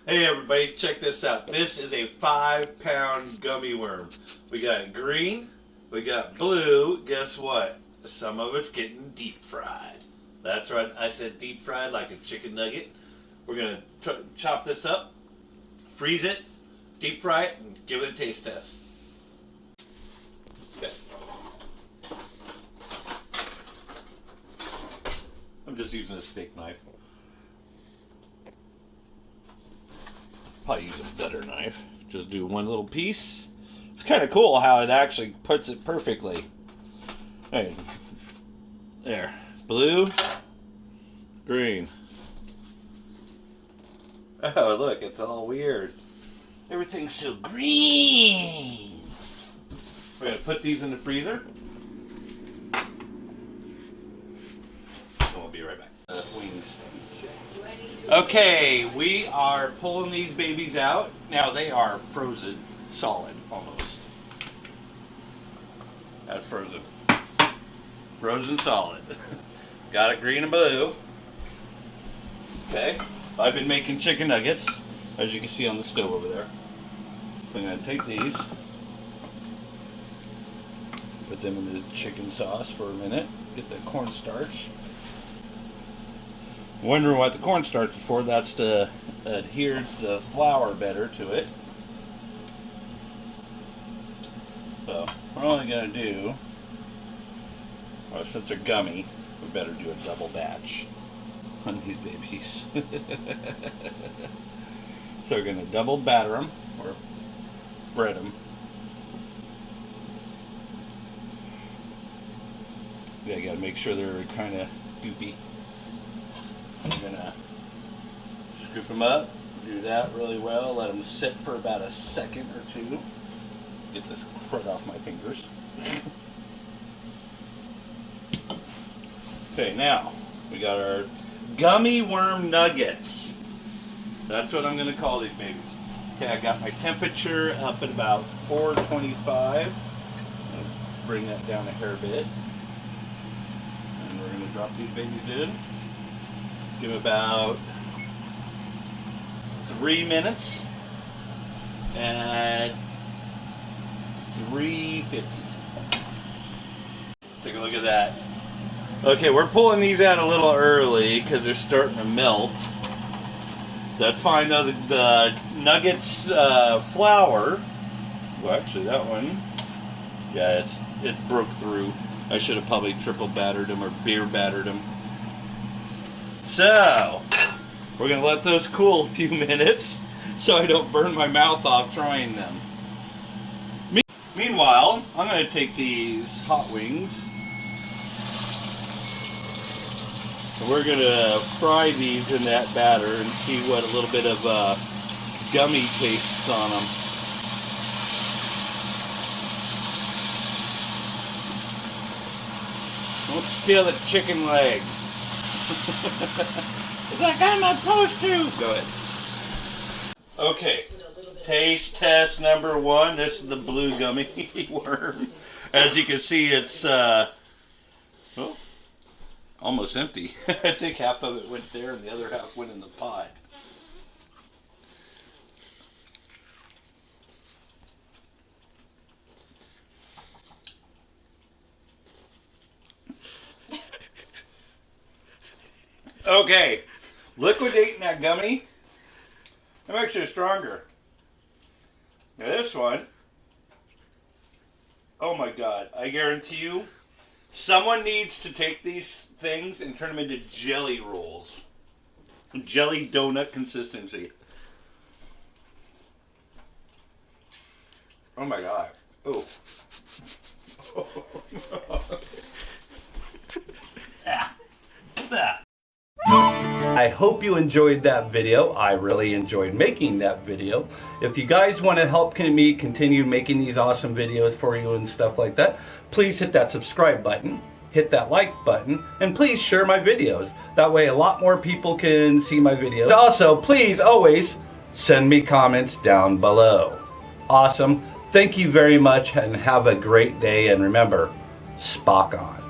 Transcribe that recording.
Hey everybody, check this out. This is a 5-pound gummy worm. We got green, we got blue. Guess what? Some of it's getting deep fried. That's right, I said deep fried like a chicken nugget. We're gonna chop this up, freeze it, deep fry it, and give it a taste test. Okay. I'm just using a steak knife. Probably use a butter knife. Just do one little piece. It's kind of cool how it actually puts it perfectly. Hey, there. Blue, green. Oh, look, it's all weird. Everything's so green. We're going to put these in the freezer. And we'll be right back. Wings. Okay, we are pulling these babies out. Now they are frozen solid almost. That's frozen. Frozen solid. Got it green and blue. Okay, I've been making chicken nuggets, as you can see on the stove over there. So I'm going to take these, put them in the chicken sauce for a minute, get the cornstarch. Wondering what the cornstarch is for? That's to adhere the flour better to it. So we're only going to do, well, since they're gummy, we better do a double batch on these babies. So we're going to double batter them, or bread them. Yeah, you got to make sure they're kind of goopy. I'm gonna scoop them up, do that really well, let them sit for about a second or two. Get this crud off my fingers. Okay, now we got our gummy worm nuggets. That's what I'm gonna call these babies. Okay, I got my temperature up at about 425. Bring that down a hair bit. And we're gonna drop these babies in. Give them about 3 minutes at 350. Take a look at that. Okay, we're pulling these out a little early because they're starting to melt. That's fine though. The nuggets flour. Well, actually, that one. Yeah, it broke through. I should have probably triple battered them or beer battered them. So, we're going to let those cool a few minutes so I don't burn my mouth off trying them. Meanwhile, I'm going to take these hot wings. And we're going to fry these in that batter and see what a little bit of gummy tastes on them. Don't steal the chicken legs. It's like I'm supposed to. Go ahead. Okay. Taste test number 1. This is the blue gummy worm. As you can see, it's well, almost empty. I think half of it went there and the other half went in the pot. Okay, liquidating that gummy, I'm actually stronger. Now this one, oh my God, I guarantee you, someone needs to take these things and turn them into jelly rolls. Jelly donut consistency. Oh my God. Oh. I hope you enjoyed that video. I really enjoyed making that video. If you guys want to help me continue making these awesome videos for you and stuff like that, please hit that subscribe button, hit that like button, and please share my videos. That way a lot more people can see my videos. Also, please always send me comments down below. Awesome. Thank you very much and have a great day, and remember, Spock on.